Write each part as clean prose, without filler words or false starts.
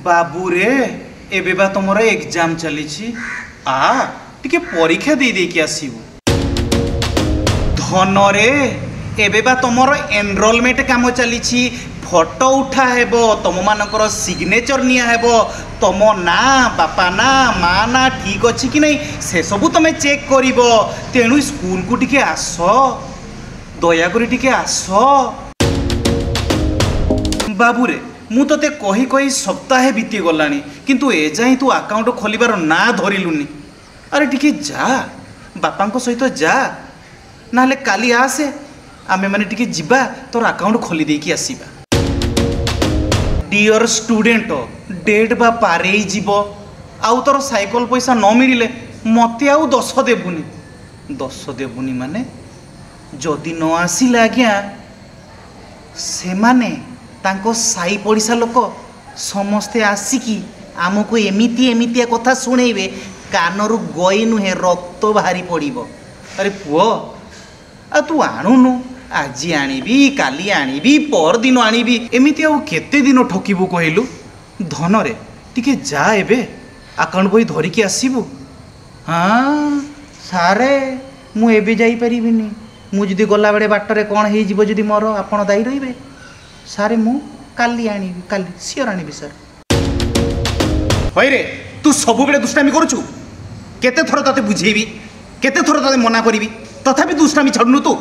बाबू रे एबे बा तुमर एग्जाम चली आ टिके परीक्षा दे दे के आसीबू। धन रे एबे बा तुमर एनरोलमेंट काम चली फोटो उठा हेबो तुम मानकर सिग्नेचर निया हेबो तुम ना बापा ना माँ ना ठीक अच्छी कि नहीं से सबू तुम चेक करिवो। तेणु स्कूल को टिके आस दया करी टिके आस। बाबू रे मु तोते कही कही सप्ताहे बीती गलानी किंतु ए जाई तू अकाउंट खोलिबार ना धरिलुनी। अरे टिके जा बापा सहित जा ना काली आसे आमे माने टिके जिबा तोर अकाउंट खोली देकी आसीबा। डियर स्टूडेंट डेट बा पारे जीव आउ तोर साइकल पैसा न मिले मते आउ 10 देबुनी 10 देबुनी माने जदि न आसिला आज्ञा से माने तांको साई पड़िसा लोक समस्ते आसिकी आमको एमिति एमितिया कथा शुणेबे कानरू गई नुहे रक्त बाहरी पड़िबो। अरे पुओ आ तू आणुनु आज आनिबी काली आनिबी पर दिन आनिबी एमिति आउ केते दिन ठकिबू कहलु। धन रे टिके जा एबे अकाउंट बही धरिकी आसीबू। हाँ सारे मु एबे जाई परिबिनी मु जदि गला बेले बाटरे कोन हेई जीवो जदि मोर आपण दाई रहिबे सारे मु काली आनिबी काली सियर आनिबी सर। होय रे तू सब बेले दुष्टामी करूछु केते थर तते बुझेबी केते थर तते मना करिवि तथापि दुष्टामी छडनु तू।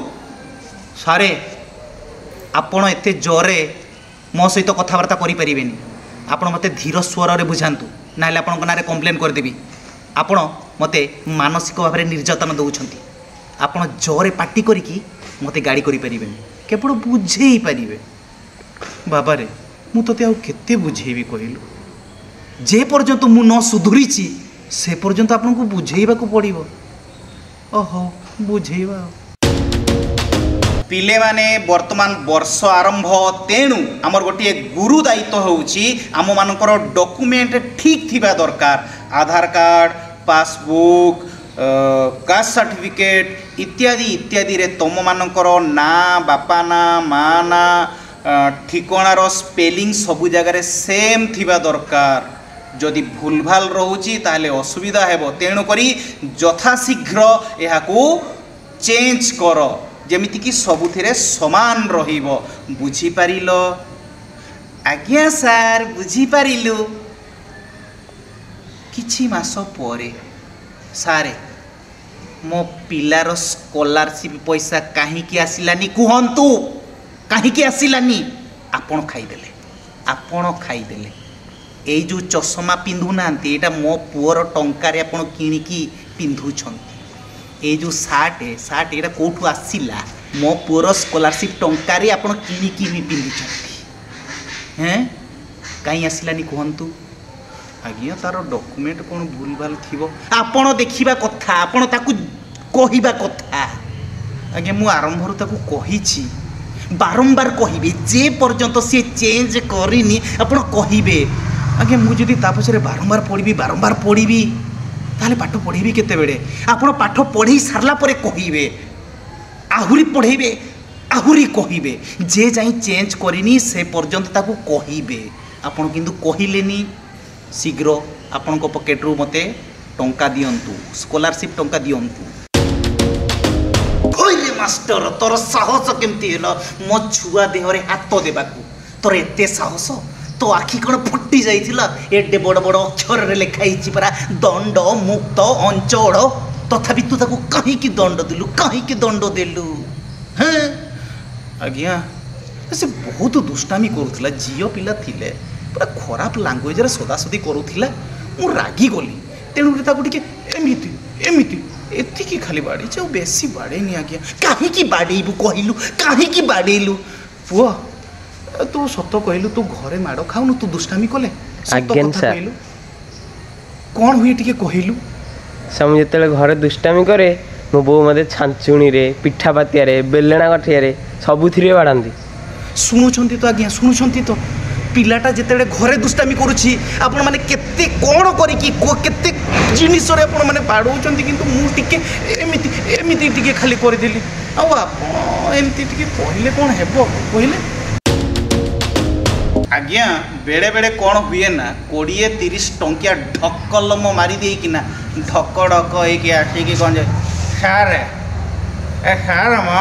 सारे आपण एते जोरे मो सहित कथबार्ता करें आपण मते धीर स्वर रे बुझातु ना आपण नारे कंप्लेन करदेवी। आपण मते मानसिक भाव में निर्यातना दौरान आपण जोरे पार्टी करिकी मते गाड़ी करें केवल बुझे पारे। बाबा रे मु तते आउ केते बुझेबी कहलु जे पर्यंत मु न सुधुरी से पर्यंत आपन को बुझेबा को पड़िबो। ओहो बुझेबा पिले माने वर्तमान वर्ष आरंभ तेणु आमर गोटे गुरु दायित्व होउची आम मानकर डॉक्यूमेंट ठीक थिबा दरकार आधार कार्ड पासबुक कास्ट सर्टिफिकेट इत्यादि इत्यादि रे तुम मानकर ना बापा ना माँ ना ठिकाणार स्पेलिंग सबु जगार सेम थिबा दरकार। जदि भूल भाल रोची ताहले असुविधा हेबो तेणु करी यथाशीघ्र एहाकू चेंज कर जेमिति कि सबुथिरे समान रहिबो। बुझी पारिलो? आज्ञा सार बुझी पारिलु। किछि मास परे सारे मो पिलार स्कॉलरशिप पैसा काहे कि आसिलानी कुहंतु काहे कि आसिलानी? आपण खाइदेले एई जो चश्मा पिंधु नांती एटा मो पुअर टंकार आपण किणिकी पिंधुछंती। ए जो सार्ट एटा कोठु आसिला मो पुअर स्कॉलरशिप टंकार आपण किणिकी भी पिंधुछंती हैं काई आसिलानी कहंतु? आज्ञा तार डॉक्यूमेंट कोन भूल भाल थिबो आपण देखिबा कथा आपण ताकू कहिबा कथा। आज्ञा मु आरंभरु ताकू कहिछि बारंबार कहिबे जे पर्यंत से चेंज करिनी आपण कहिबे। आज्ञा मु जदि ता पछरे बारंबार पढ़ी ताले पाठ पढ़ेबी केते बेले आपण पाठ पढ़ी सारला परे कहिबे आहुरी पढ़ेबे आहुरी कहिबे जे जाई चेंज करिनी से पर्यंत ताकू कहिबे। आपण किंतु कहिलेनी शीघ्र आपण को पॉकेट रू मते टंका दियंतु स्कॉलरशिप टंका दियंतु। ओरे मास्टर तोर साहस केमती हेलो मो छुआ देह रे हाथ देबाकू तोर एते साहस तो आखि कौन फुटी जाइथिला एडे बड़ बड़ अक्षर रे लिखाई परा दंड मुक्त अंचल तथापि तू ताकू कहीं की दंड देलु कहीं की दंड देलु? हैं आज्ञा से बहुत दुष्टामी करूथला जियो पिला थिले पूरा खराब लैंग्वेज रे सदासदी करूथला मु रागी गली तेणु ताकू टिके एमिति एमिति एतिकी खाली बाड़ी जो बेसी बाड़े नि आज्ञा कहीं की बाड़ेबू कहलु कहीं की बाड़ेलु? पुआ तू सत कहलु तू घरे माड़ खाऊनु तू दुष्टामी कले कहलु कौन हुए टिके कहलु? सम जेते घरे दुष्टामी करे मो बो मते छांचुणी रे पिठा पातिया रे बेलणा गठिया रे सबुथिरे बाड़ांती। शुणुछंती तो आज्ञा शुणुछंती तो पिलाटा जेते घरे दुष्टामी करूछि आपण माने केते कोन करी कि केते जिनिस रे आपण माने बाड़ौचंती किंतु मु टिके एमिति एमिति टिके खाली कर देली आ आपण एमिति टिके कहले कोन हेबो कहले? आज्ञा बेड़े बेड़े कौन हुए ना 20-30 टंकिया ढक्कलम मारी देकिना ढक ढक होइकी आसिकी कौन जाए सार ए सार म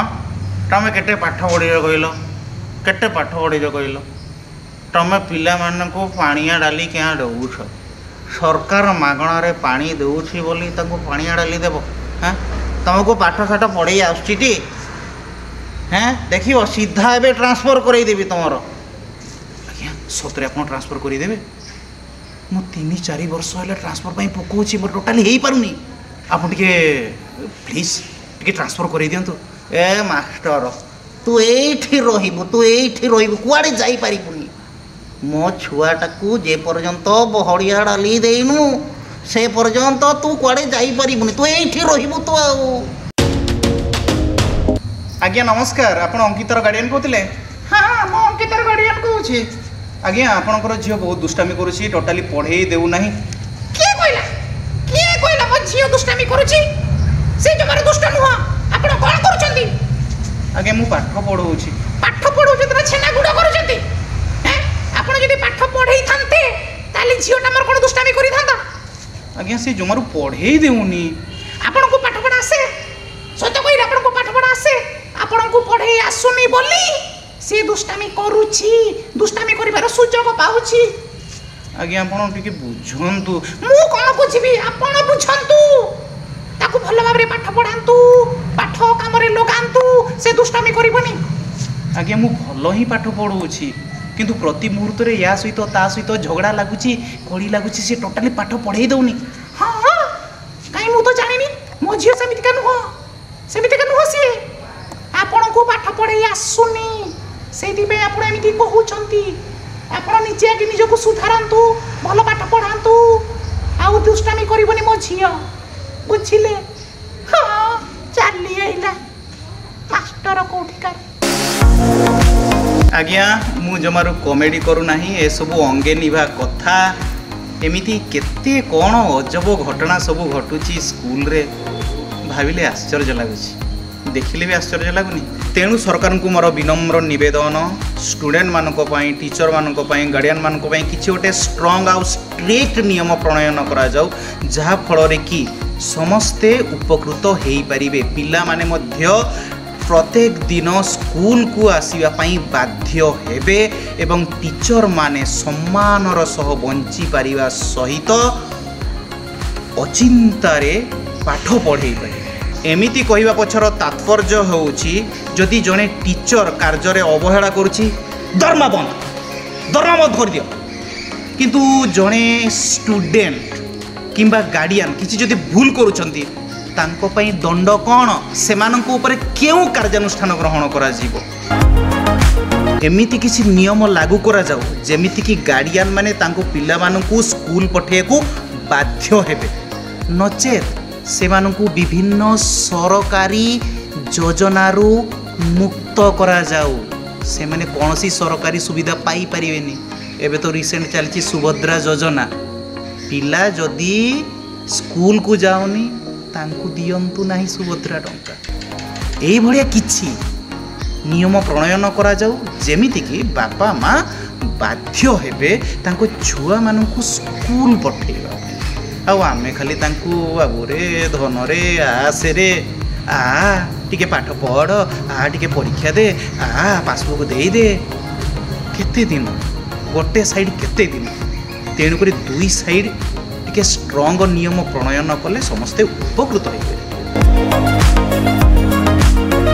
तमें केटे पाठ पढ़ी कहल केटे पाठ पढ़ी कहल तमें पिला मानकु पानिया डाली क्या दौछ सरकार मागणारे पानी दौछि बोली तांको पानिया डाली देव हाँ तुमको पाठ साठ पढ़े आसुची हाँ देख सीधा एवं ट्रांसफर करदेवी तुमर आज्ञा सतरे आप ट्रांसफर करदेवे मु 3-4 वर्ष है ट्रांसफर पर पकाऊँ मोर टोटाली हो पारुनी आप प्लीज टे ट्रांसफर कर दिंतु ए मास्टर तू एठी रहिबु कुआड़े जाई पारिबुनी मो छुआटा को जे पर्यंत बहड़िया डाली देनु से पर्यंत तू कुआड़े जाई पारिबुनी तू एठी रहिबु तो आज्ञा नमस्कार आपण अंकितर गार्डियन कहते हाँ मो अंकितर गार्डियन कहूँ आज्ञा आपणकर झील बहुत दुष्टामी करुच्ची टोटाली पढ़े देना किए कहला मो झील दुष्टामी करुच्ची से जमार दुष्ट नुह आपण कोन करूछंती आज्ञा मु पाठ पढ़ाऊँगी पाठ पढ़ौछंती ना छेना गुड़ करूछंती हैं आपण जदी पाठ पढ़ेई थांते ताली झीलटा मोर कोन दुष्टामी करी थांता आज्ञा से जमारू पढ़े देउनी आपण को पाठ पढ़ा आसे सत्य कहिला आपण को पाठ पढ़ा आसे आपण को पढ़े आसुनी बोली से दुष्टामी करूची दुष्टामी करिवार सुजोग पाउची आज्ञा आपण टिके बुझंतु मु कोन बुझिबी आपण बुझंतु ताकू भल भाबरे पाठ पढ़ांतु पाठ काम रे लगांतु से दुष्टामी करिवनी आज्ञा मु भल ही पाठ पढ़ाऊँगी किंतु प्रति मुहूर्त रे या सहित ता सहित झगड़ा लगुची कड़ी लगुची से टोटाली पाठ पढ़े दउनी हां हां काई मु तो जानिनी मो झियो समिति का नुह सी आपण को पाठ पढ़े आसुनी सेति पे आपण एमिति कहउछंती आपण निजे आगे निजको सुधारंतु भल पाठ पढ़ांतु आउ दुष्टामी करिवनी मो झियो बुझिले हां चली आइला मास्टर कोठिका आज्ञा मु जमारू कॉमेडी करू नाही ए सब अंगे निभा कथा एमिति केते कौन अजब घटना सब घटुची स्कूल रे भाविले आश्चर्य लगुच देखिले भी आश्चर्य लगुनि तेणु सरकार को मोर विनम्र निवेदन स्टूडेंट मानक पई टीचर मानक पई गार्डियन मानक पई किछि गोटे स्ट्रांग आउ स्ट्रिक्ट नियम प्रणयन करा जाऊ जहा फल रे कि समस्ते उपकृत हेई परिबे पिला माने मध्य प्रत्येक दिन स्कूल को आसीबा पई बाध्य हेबे एवं टीचर माने सम्मानर सह बंची पारिबा सहित अचिंतारे पाठ पढ़े पारे एमिति कहवा पछर तात्पर्य होउछि जदि जने टीचर कार्य रे अवहेला करुछि दरमा बंद कर दियो किंतु जने स्टूडेंट किंबा गार्डियन किछि जदि भूल करूछंती तांको पई दंड कौन सेमानंको ऊपर केउ कार्यानुष्ठान ग्रहण करा जीवो एमिति किछि नियम लागू करा जाऊ जेमिति कि गार्डियन माने तांको पिला मानकु स्कूल पठेको बाध्य हेबे नचेत सेमानंकु विभिन्न सरकारी योजनारू मुक्त करा जाऊ से माने कौनसी सरकारी सुविधा पाई परिवेनी एबे तो रिसेंट चलची सुभद्रा योजना पिला जदि स्कूल को जाओनी तांकु दियंतु नाही सुभद्रा टंका एई भलिया किछि नियम प्रणयन करा जाऊ जेमिति कि बापा माँ बाध्य हेबे तांको छुआ मानकु स्कूल पठेइबा आउ आमे खाली तांकु बाबूरे धनरे आसेरे आ टिके पाठ पढ़ आ टिके परीक्षा दे आ पासबुक दे दे केते दिन गोटे साइड केते दिन तेणुक दुई साइड टिके स्ट्रॉन्ग नियम प्रणयन कले समस्ते उपकृत हो।